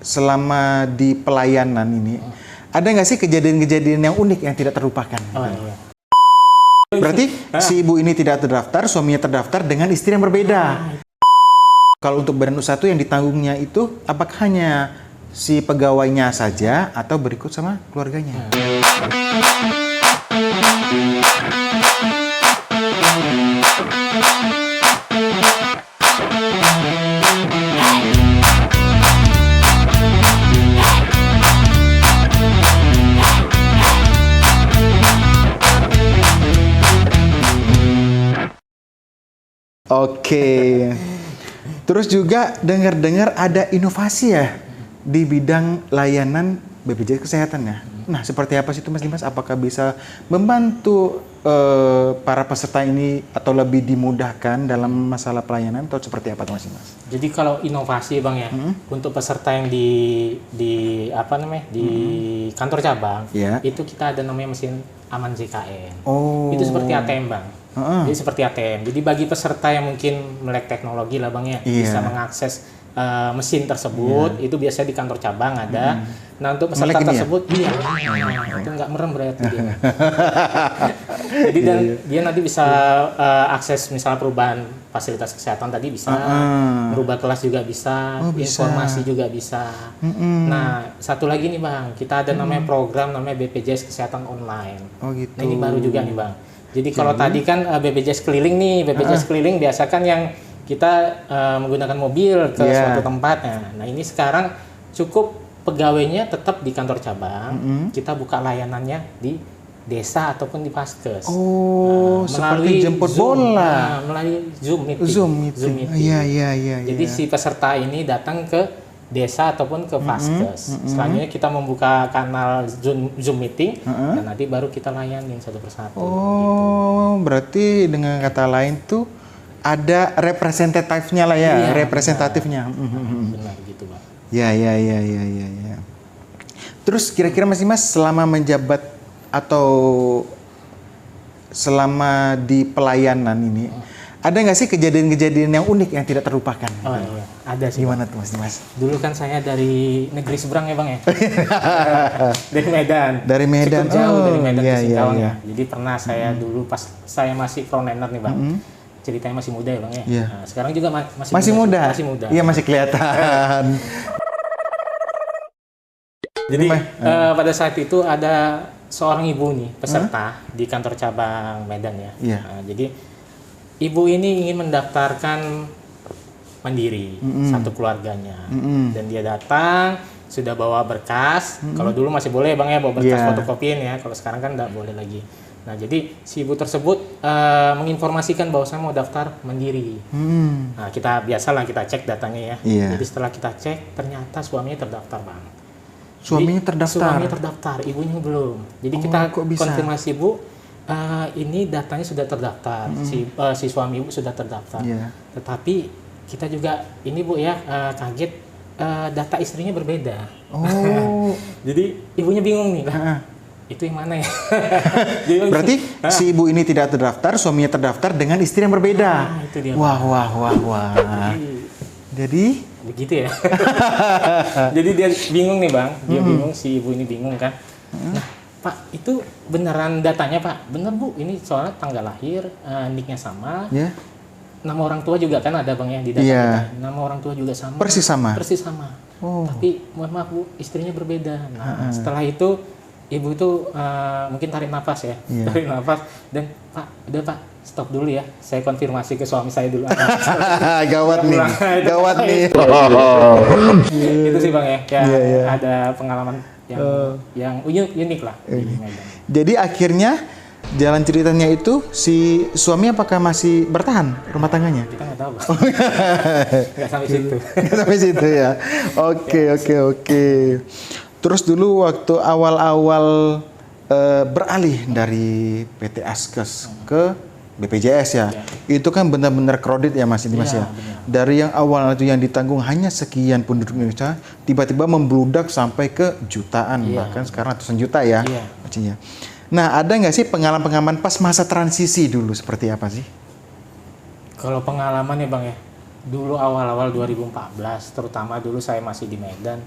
Selama di pelayanan ini, ada nggak sih kejadian-kejadian yang unik yang tidak terlupakan? Oh, iya. Berarti si ibu ini tidak terdaftar, suaminya terdaftar dengan istri yang berbeda. Kalau untuk badan usaha itu yang ditanggungnya itu, apakah hanya si pegawainya saja atau berikut sama keluarganya? Oke. Terus juga dengar-dengar ada inovasi ya di bidang layanan BPJS Kesehatan ya. Nah, seperti apa sih itu Mas Dimas? Apakah bisa membantu para peserta ini atau lebih dimudahkan dalam masalah pelayanan atau seperti apa tuh Mas Dimas? Jadi kalau inovasi Bang ya, untuk peserta yang di kantor cabang, itu kita ada namanya mesin Aman JKN. Oh. Itu seperti ATM Bang. Jadi seperti ATM. Jadi bagi peserta yang mungkin melek teknologi lah Bang ya, bisa mengakses mesin tersebut, itu biasanya di kantor cabang ada. Nah untuk peserta tersebut, itu nggak merem berarti dia. Jadi dia nanti bisa akses misalnya perubahan fasilitas kesehatan tadi bisa, merubah kelas juga bisa, informasi juga bisa. Nah satu lagi nih Bang, kita ada namanya program namanya BPJS Kesehatan Online. Oh gitu. Nah ini baru juga nih Bang. Jadi kalau tadi kan BPJS keliling nih, BPJS keliling biasa kan yang kita menggunakan mobil ke suatu tempat. Nah ini sekarang cukup pegawainya tetap di kantor cabang, kita buka layanannya di desa ataupun di Paskes. Oh, seperti jemput Zoom, bola. melalui Zoom meeting. Zoom meeting. Iya. Jadi si peserta ini datang ke desa ataupun ke Paskes. Selanjutnya kita membuka kanal Zoom meeting dan nanti baru kita layanin satu persatu. Oh, gitu. Berarti dengan kata lain tuh ada representatifnya lah ya, representatifnya. Benar gitu, Bang. Ya. Terus kira-kira Mas Dimas selama menjabat atau selama di pelayanan ini, ada nggak sih kejadian-kejadian yang unik yang tidak terlupakan? Oh iya, ada sih. Gimana tuh Mas Dimas? Dulu kan saya dari negeri seberang ya Bang ya. Dari Medan. Dari Medan. Cukup jauh dari Medan ke Singkawang ya. Jadi pernah saya dulu pas saya masih frontliner nih Bang. Ceritanya masih muda ya Bang ya. Nah, sekarang juga masih muda. Iya masih kelihatan. Jadi pada saat itu ada seorang ibu nih peserta di kantor cabang Medan ya. Nah, jadi ibu ini ingin mendaftarkan mandiri satu keluarganya dan dia datang sudah bawa berkas. Kalau dulu masih boleh Bang ya bawa berkas fotokopiin ya. Kalau sekarang kan nggak boleh lagi. Nah jadi si ibu tersebut menginformasikan bahwa saya mau daftar mandiri. Nah kita biasalah kita cek datanya ya. Jadi setelah kita cek ternyata suaminya terdaftar Bang. Suaminya terdaftar? Suaminya terdaftar, ibunya belum. Jadi kita konfirmasi Bu, ini datanya sudah terdaftar, si suami ibu sudah terdaftar. Tetapi kita juga ini Bu ya kaget data istrinya berbeda. Oh. Jadi ibunya bingung nih. Itu yang mana ya? Berarti si ibu ini tidak terdaftar, suaminya terdaftar dengan istri yang berbeda. Itu dia. Wah. Jadi begitu ya. Jadi dia bingung nih Bang. Dia bingung, si ibu ini bingung kan. Nah, Pak, itu beneran datanya Pak? Bener Bu, ini soalnya tanggal lahir, niknya sama. Nama orang tua juga kan ada Bang ya di data kita. Nama orang tua juga sama. Persis sama. Oh. Tapi mohon maaf Bu, istrinya berbeda. Nah, setelah itu ibu itu mungkin tarik nafas ya. Tarik nafas dan Pak, udah Pak, stop dulu ya. Saya konfirmasi ke suami saya dulu. Gawat nih. Itu sih Bang ya. Ada pengalaman yang unik lah. Jadi akhirnya jalan ceritanya itu si suami apakah masih bertahan rumah tangganya? Kita nggak tahu Bang. Nggak sampai situ. Nggak sampai situ ya. Oke. Terus dulu waktu awal-awal beralih dari PT Askes ke BPJS ya, itu kan benar-benar crowded ya Mas Dimas ya. Dari yang awal itu yang ditanggung hanya sekian penduduk Indonesia, tiba-tiba membludak sampai ke jutaan, bahkan sekarang ratusan juta ya. Nah ada nggak sih pengalaman-pengalaman pas masa transisi dulu seperti apa sih? Kalau pengalaman ya Bang ya, dulu awal-awal 2014, terutama dulu saya masih di Medan,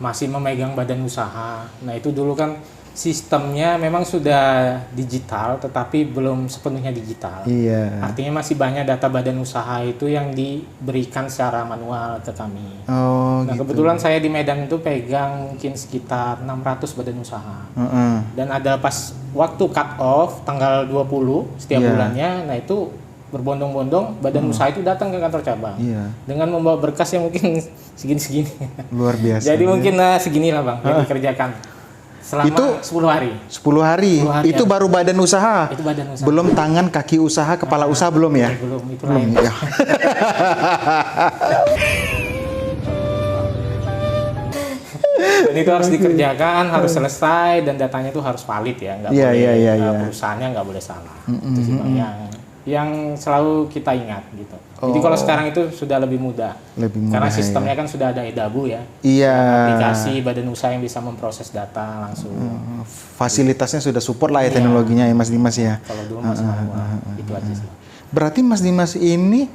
masih memegang badan usaha. Nah itu dulu kan sistemnya memang sudah digital, tetapi belum sepenuhnya digital. Iya. Artinya masih banyak data badan usaha itu yang diberikan secara manual ke kami. Oh, Nah gitu. kebetulan saya di Medan itu pegang mungkin sekitar 600 badan usaha. Dan ada pas waktu cut off tanggal 20 setiap bulannya, nah itu berbondong-bondong badan usaha itu datang ke kantor cabang. Dengan membawa berkas yang mungkin segini-segini. Luar biasa. Jadi mungkin seginilah Bang yang dikerjakan. Selama Itu 10 hari. 10 hari. Itu baru badan usaha. Itu badan usaha. Belum tangan, kaki usaha, kepala usaha belum ya? Belum, itu Belum lain. ya. Dan itu harus dikerjakan, harus selesai, dan datanya itu harus valid ya, nggak boleh perusahaannya nggak boleh salah. Itu sih Bang yang selalu kita ingat gitu. Jadi kalau sekarang itu sudah lebih mudah. Karena sistemnya kan sudah ada eDabu ya. Iya. Aplikasi badan usaha yang bisa memproses data langsung. Fasilitasnya sudah support lah ya teknologinya ya Mas Dimas ya. Kalau dulu masih manual, itu aja sih. Berarti Mas Dimas ini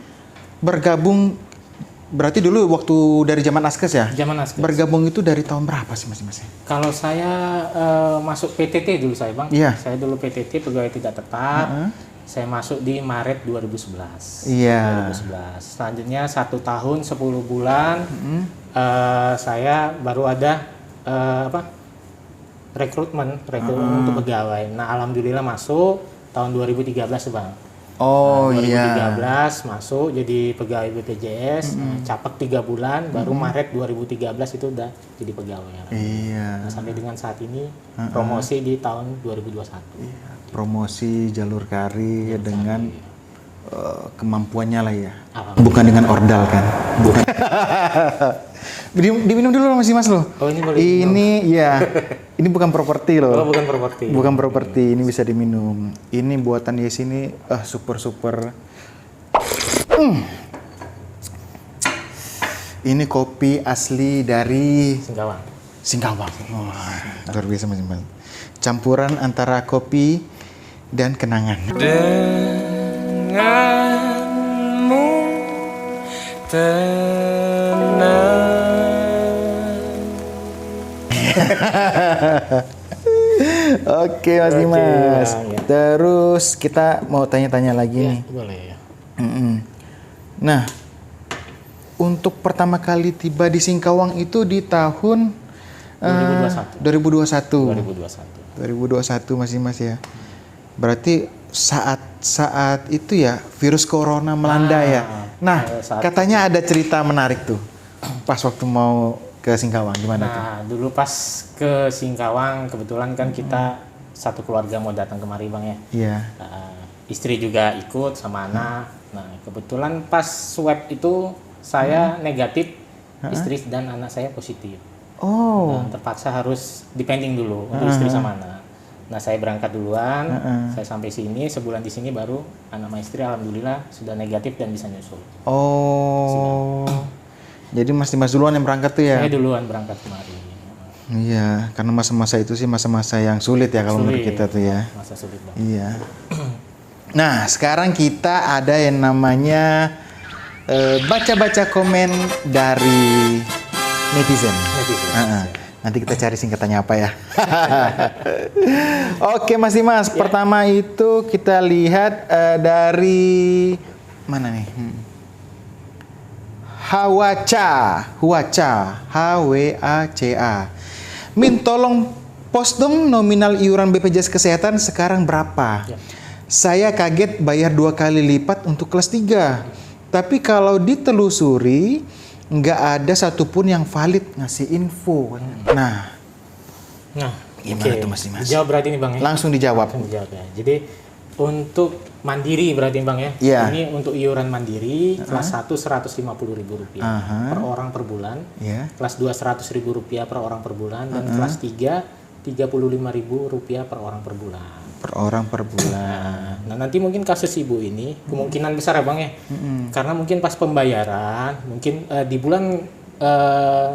bergabung, berarti dulu waktu dari zaman Askes ya? Zaman Askes. Bergabung itu dari tahun berapa sih Mas Dimas? Kalau saya masuk PTT dulu saya Bang. Iya. Saya dulu PTT pegawai tidak tetap. Saya masuk di Maret 2011. Iya. 2011. Selanjutnya 1 tahun 10 bulan saya baru ada rekrutmen untuk pegawai. Nah alhamdulillah masuk tahun 2013 Bang. Oh 2013 masuk jadi pegawai BPJS, capek 3 bulan, baru Maret 2013 itu udah jadi pegawai. Iya. Nah, sampai dengan saat ini promosi di tahun 2021. Iya. Promosi jalur karir dengan kemampuannya lah ya. Bukan dengan ordal kan. Bukan. Diminum dulu Mas Dimas loh. Oh ini boleh. Ini ya. Ini bukan properti loh. Oh bukan properti. Bukan properti, ini bisa diminum. Ini buatan Yes ini super. Ini kopi asli dari Singkawang. Wah, luar biasa Mas Dimas. Campuran antara kopi dan kenangan. Denganmu tenang. Oke Mas Dimas. Ya. Terus kita mau tanya-tanya lagi nih. Boleh ya. Nah, untuk pertama kali tiba di Singkawang itu di tahun 2021 Mas Dimas ya. Berarti saat itu ya virus corona melanda ya. Nah, katanya ada cerita menarik tuh. Pas waktu mau ke Singkawang gimana tuh? Nah, dulu pas ke Singkawang kebetulan kan kita satu keluarga mau datang kemari Bang ya. Iya. Istri juga ikut sama anak. Nah, kebetulan pas swab itu saya negatif, istri dan anak saya positif. Oh. Nah, terpaksa harus depending dulu untuk istri sama anak. Nah, saya berangkat duluan, saya sampai sini, sebulan di sini baru anak sama istri alhamdulillah sudah negatif dan bisa nyusul. Oh. Jadi Mas Dimas duluan yang berangkat tuh ya? Saya duluan berangkat kemari. Iya, karena masa-masa itu sih masa-masa yang sulit ya kalau menurut kita tuh ya. Masa sulit Bang. Iya. Nah, sekarang kita ada yang namanya baca-baca komen dari netizen. Nanti kita cari singkatannya apa ya. Oke Mas Dimas, pertama itu kita lihat dari mana nih? Huwaca, HWACA. Min, tolong post dong nominal iuran BPJS Kesehatan sekarang berapa? Ya. Saya kaget bayar 2 kali lipat untuk kelas 3. Tapi kalau ditelusuri, nggak ada satupun yang valid ngasih info. Nah, gimana tuh Mas Dimas? Dijawab berarti nih Bang ya? Langsung dijawab. Dijawab ya. Jadi untuk mandiri berarti Bang ya? Yeah. Ini untuk iuran mandiri kelas 1 Rp150.000 per orang per bulan. Yeah. Kelas 2 Rp100.000 per orang per bulan dan kelas 3 Rp35.000 per orang per bulan. Per orang per bulan. Nah, nanti mungkin kasus ibu ini kemungkinan besar ya Bang ya. Karena mungkin pas pembayaran, mungkin di bulan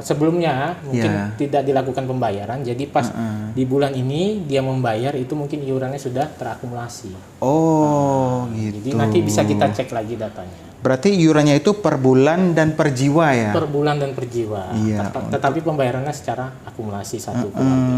sebelumnya mungkin tidak dilakukan pembayaran. Jadi pas di bulan ini dia membayar itu mungkin iurannya sudah terakumulasi. Oh, gitu. Jadi nanti bisa kita cek lagi datanya. Berarti iurannya itu per bulan dan per jiwa ya? Per bulan dan per jiwa. Iya, Tetapi pembayarannya secara akumulasi satu keluarga.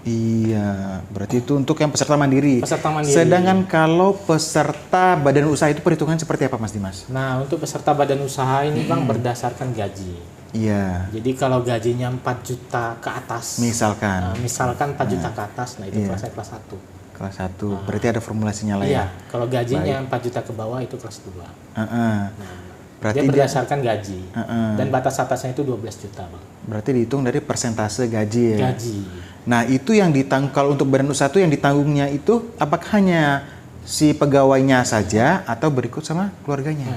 Iya, berarti itu untuk yang peserta mandiri. Peserta mandiri. Sedangkan kalau peserta badan usaha itu perhitungan seperti apa Mas Dimas? Nah, untuk peserta badan usaha ini Bang berdasarkan gaji. Iya. Jadi kalau gajinya 4 juta ke atas, Misalkan. misalkan 4 juta ke atas, nah itu kelasnya kelas 1. Kelas 1, berarti ada formulasinya lah ya? Iya, kalau gajinya 4 juta ke bawah itu kelas 2. Nah, Berarti dia berdasarkan gaji. Uh-uh. Dan batas atasnya itu 12 juta, Bang. Berarti dihitung dari persentase gaji ya? Gaji. Nah, itu yang ditanggung, kalau untuk badan usaha itu yang ditanggungnya itu apakah hanya si pegawainya saja atau berikut sama keluarganya?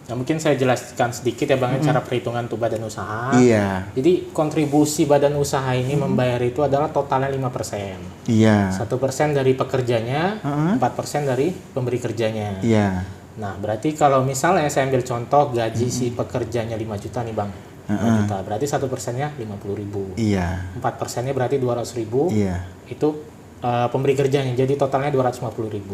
Nah, mungkin saya jelaskan sedikit ya Bang, cara perhitungan untuk badan usaha. Iya. Jadi kontribusi badan usaha ini membayar itu adalah totalnya 5%. Iya. 1% dari pekerjanya, 4% dari pemberi kerjanya. Iya. Nah, berarti kalau misalnya saya ambil contoh gaji si pekerjanya 5 juta nih Bang. 5 juta, berarti 1%-nya 50.000. Iya. 4%-nya berarti 200.000. Iya. Itu pemberi kerjanya, jadi totalnya 250.000.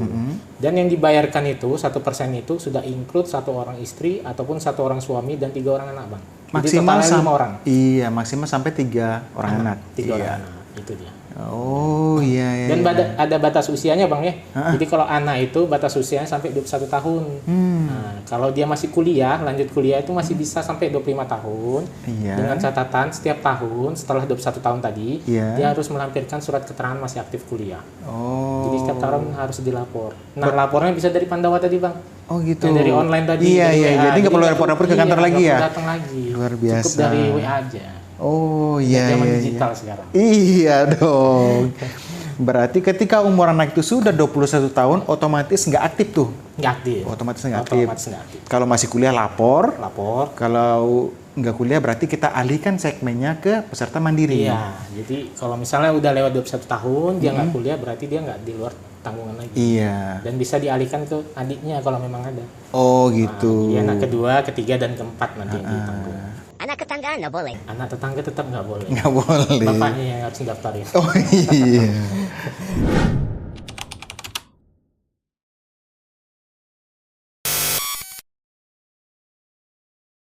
Dan yang dibayarkan itu 1% itu sudah include 1 orang istri ataupun 1 orang suami dan 3 orang anak Bang. Jadi Maksimal totalnya 5 orang. Iya, maksimal sampai 3 orang anak. 3 orang Iya. anak, itu dia. Oh iya. Iya. Dan ada batas usianya Bang ya. Jadi kalau anak itu batas usianya sampai 21 tahun. Nah, kalau dia masih kuliah, lanjut kuliah itu masih bisa sampai 25 tahun. Iya. Dengan catatan setiap tahun setelah 21 tahun tadi, Iya. dia harus melampirkan surat keterangan masih aktif kuliah. Oh. Jadi setiap tahun harus dilapor. Nah, lapornya bisa dari Pandawa tadi Bang. Oh gitu. Yang dari online tadi. Iya dari iya. WA. Jadi nggak perlu repot-repot ke kantor lagi ya? Nggak perlu datang lagi. Luar biasa. Cukup dari WA aja. Oh iya Zaman iya. digital sekarang. Iya dong. Berarti ketika umur anak itu sudah 21 tahun, otomatis nggak aktif tuh. Nggak aktif. Otomatis nggak aktif. Otomatis nggak aktif. Kalau masih kuliah lapor. Lapor. Kalau nggak kuliah berarti kita alihkan segmennya ke peserta mandiri. Iya, jadi kalau misalnya udah lewat 21 tahun, dia nggak kuliah, berarti dia nggak di luar tanggungan lagi. Iya. Dan bisa dialihkan ke adiknya kalau memang ada. Oh gitu. Dia anak kedua, ketiga, dan keempat nanti yang ditanggung. Anak tetangga nggak boleh. Anak tetangga tetap nggak boleh. Nggak boleh. Bapaknya yang harus daftarin. Oh iya.